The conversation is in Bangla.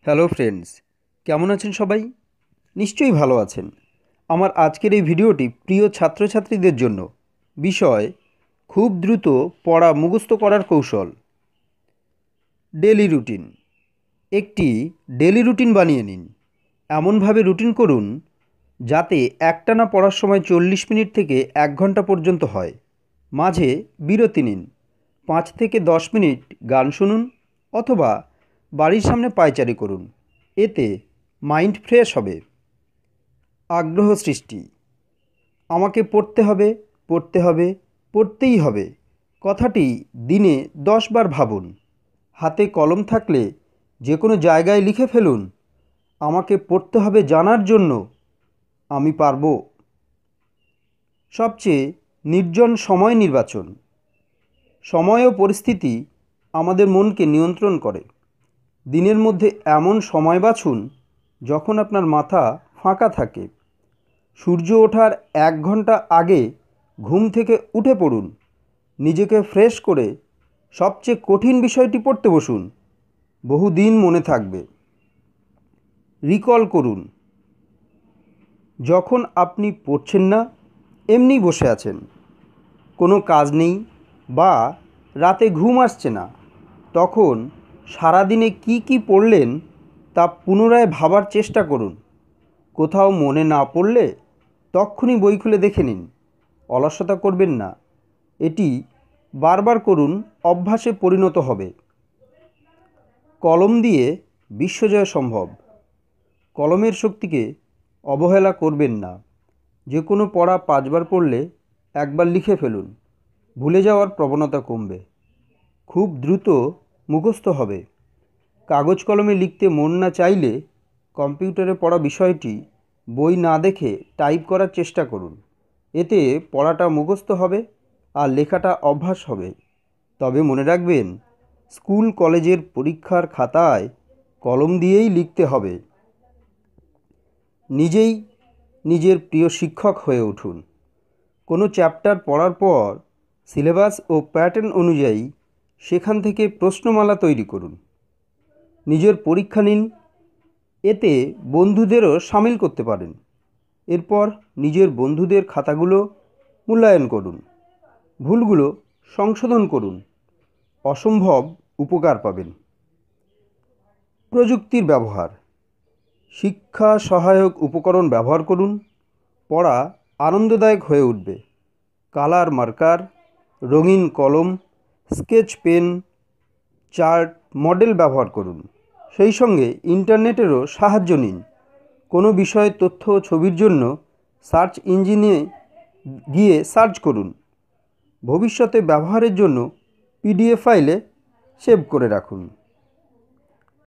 হ্যালো ফ্রেন্ডস, কেমন আছেন সবাই? নিশ্চয়ই ভালো আছেন। আমার আজকের এই ভিডিওটি প্রিয় ছাত্রছাত্রীদের জন্য। বিষয় খুব দ্রুত পড়া মুখস্থ করার কৌশল। Daily routine. একটি ডেলি রুটিন বানিয়ে নিন। এমনভাবে রুটিন করুন যাতে একটানা পড়ার সময় 40 মিনিট থেকে 1 ঘন্টা পর্যন্ত হয়। মাঝে বিরতি নিন। 5 থেকে 10 মিনিট গান শুনুন অথবা বাড়ির সামনে পায়চারি করুন। এতে মাইন্ড ফ্রেশ হবে। আগ্রহ সৃষ্টি। আমাকে পড়তে হবে, পড়তে হবে, পড়তেই হবে কথাটি দিনে 10 বার ভাবুন। হাতে কলম থাকলে যে কোনো জায়গায় লিখে ফেলুন, আমাকে পড়তে হবে জানার জন্য, আমি পারব। সবচেয়ে নির্জন সময় নির্বাচন। সময় ও পরিস্থিতি আমাদের মনকে নিয়ন্ত্রণ করে। দিনের মধ্যে এমন সময় বাছুন যখন আপনার মাথা ফাঁকা থাকে। সূর্য ওঠার 1 ঘন্টা আগে ঘুম থেকে উঠে পড়ুন। নিজেকে ফ্রেশ করে সবচেয়ে কঠিন বিষয়টি পড়তে বসুন। বহুদিন মনে থাকবে। রিকল করুন। যখন আপনি পড়ছেন না, এমনি বসে আছেন, কোনো কাজ নেই বা রাতে ঘুম আসছে না, তখন সারাদিনে কি কি পড়লেন তা পুনরায় ভাবার চেষ্টা করুন। কোথাও মনে না পড়লে তক্ষুনি বই খুলে দেখে নিন। অলসতা করবেন না। এটি বারবার করুন, অভ্যাসে পরিণত হবে। কলম দিয়ে বিশ্বজয় সম্ভব। কলমের শক্তিকে অবহেলা করবেন না। যে কোনো পড়া 5 বার পড়লে একবার লিখে ফেলুন। ভুলে যাওয়ার প্রবণতা কমবে। খুব দ্রুত মুখস্থ হবে। কাগজ কলমে লিখতে মন না চাইলে কম্পিউটারে পড়া বিষয়টি বই না দেখে টাইপ করার চেষ্টা করুন। এতে পড়াটা মুখস্থ হবে আর লেখাটা অভ্যাস হবে। তবে মনে রাখবেন, স্কুল কলেজের পরীক্ষার খাতায় কলম দিয়েই লিখতে হবে। নিজেই নিজের প্রিয় শিক্ষক হয়ে উঠুন। কোনো চ্যাপ্টার পড়ার পর সিলেবাস ও প্যাটার্ন অনুযায়ী সেখান থেকে প্রশ্নমালা তৈরি করুন। নিজের পরীক্ষা নিন। এতে বন্ধুদেরও সামিল করতে পারেন। এরপর নিজের বন্ধুদের খাতাগুলো মূল্যায়ন করুন। ভুলগুলো সংশোধন করুন। অসম্ভব উপকার পাবেন। প্রযুক্তির ব্যবহার। শিক্ষা সহায়ক উপকরণ ব্যবহার করুন। পড়া আনন্দদায়ক হয়ে উঠবে। কালার মার্কার, রঙিন কলম, স্কেচ পেন, চার্ট, মডেল ব্যবহার করুন। সেই সঙ্গে ইন্টারনেটেরও সাহায্য নিন। কোনো বিষয়ে তথ্য ও ছবির জন্য সার্চ ইঞ্জিনে গিয়ে সার্চ করুন। ভবিষ্যতে ব্যবহারের জন্য পিডিএফ ফাইলে সেভ করে রাখুন।